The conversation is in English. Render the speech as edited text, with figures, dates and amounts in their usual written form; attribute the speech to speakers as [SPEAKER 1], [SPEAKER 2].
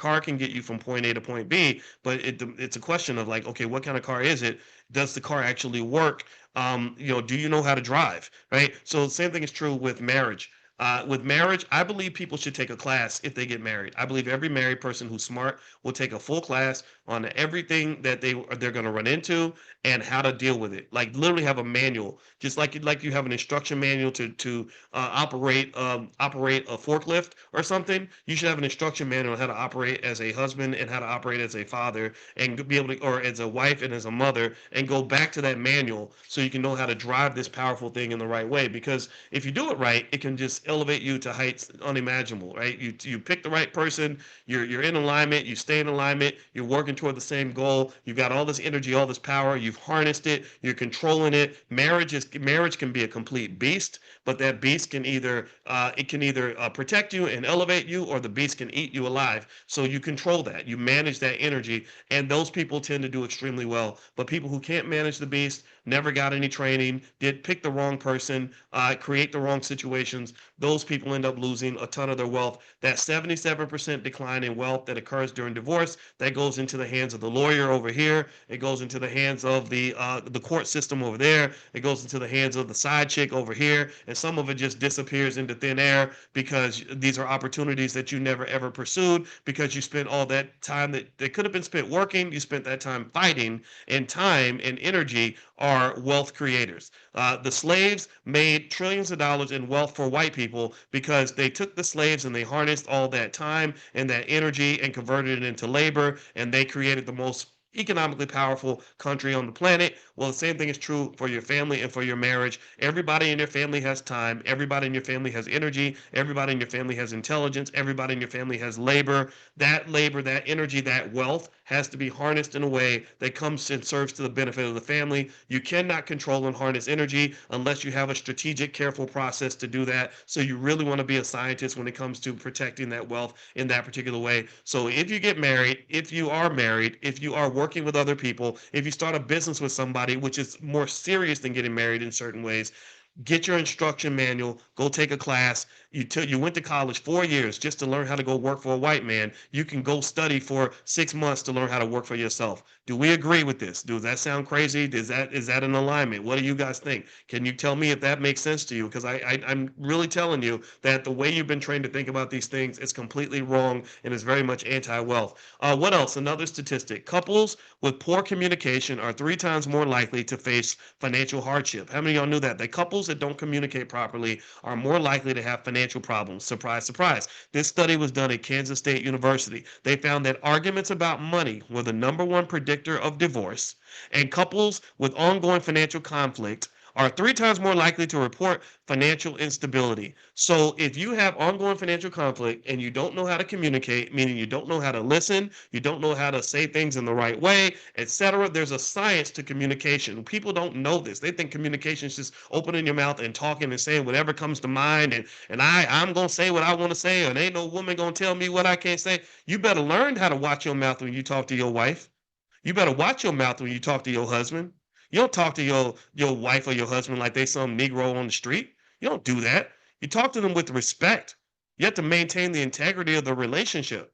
[SPEAKER 1] car can get you from point A to point B, but it's a question of like, okay, what kind of car is it? Does the car actually work? Do you know how to drive, right? So the same thing is true with marriage. With marriage, I believe people should take a class if they get married. I believe every married person who's smart will take a full class on everything that they're going to run into and how to deal with it. Like literally have a manual, just like you have an instruction manual to operate a forklift or something. You should have an instruction manual on how to operate as a husband and how to operate as a father and be able to, or as a wife and as a mother, and go back to that manual so you can know how to drive this powerful thing in the right way. Because if you do it right, it can just elevate you to heights unimaginable, right? You pick the right person, you're in alignment, you stay in alignment, you're working toward the same goal, you've got all this energy, all this power, you've harnessed it, you're controlling it. Marriage can be a complete beast, but that beast can either protect you and elevate you, or the beast can eat you alive. So you control that, you manage that energy, and those people tend to do extremely well. But people who can't manage the beast, never got any training, did pick the wrong person, create the wrong situations, those people end up losing a ton of their wealth. That 77% decline in wealth that occurs during divorce, that goes into the hands of the lawyer over here. It goes into the hands of the court system over there. It goes into the hands of the side chick over here, and some of it just disappears into thin air because these are opportunities that you never ever pursued because you spent all that time that could have been spent working. You spent that time fighting, and time and energy are wealth creators. The slaves made trillions of dollars in wealth for white people because they took the slaves and they harnessed all that time and that energy and converted it into labor, and they created the most economically powerful country on the planet. Well, the same thing is true for your family and for your marriage. Everybody in your family has time. Everybody in your family has energy. Everybody in your family has intelligence. Everybody in your family has labor, that energy, that wealth has to be harnessed in a way that comes and serves to the benefit of the family. You cannot control and harness energy unless you have a strategic, careful process to do that. So you really want to be a scientist when it comes to protecting that wealth in that particular way. So if you get married, if you are married, if you are working with other people, if you start a business with somebody, which is more serious than getting married in certain ways, get your instruction manual, go take a class. You went to college 4 years just to learn how to go work for a white man. You can go study for 6 months to learn how to work for yourself. Do we agree with this? Does that sound crazy? Is that an alignment? What do you guys think? Can you tell me if that makes sense to you? Because I'm really telling you that the way you've been trained to think about these things is completely wrong and is very much anti-wealth. What else? Another statistic: couples with poor communication are 3 times more likely to face financial hardship. How many of y'all knew that? That couples that don't communicate properly are more likely to have financial problems. Surprise, surprise. This study was done at Kansas State University. They found that arguments about money were the #1 predictor of divorce, and couples with ongoing financial conflict are 3 times more likely to report financial instability. So if you have ongoing financial conflict and you don't know how to communicate, meaning you don't know how to listen, you don't know how to say things in the right way, etc., there's a science to communication. People don't know this. They think communication is just opening your mouth and talking and saying whatever comes to mind, and I'm gonna say what I want to say, and ain't no woman gonna tell me what I can't say. You better learn how to watch your mouth when you talk to your wife. You better watch your mouth when you talk to your husband. You don't talk to your wife or your husband like they some Negro on the street. You don't do that. You talk to them with respect. You have to maintain the integrity of the relationship.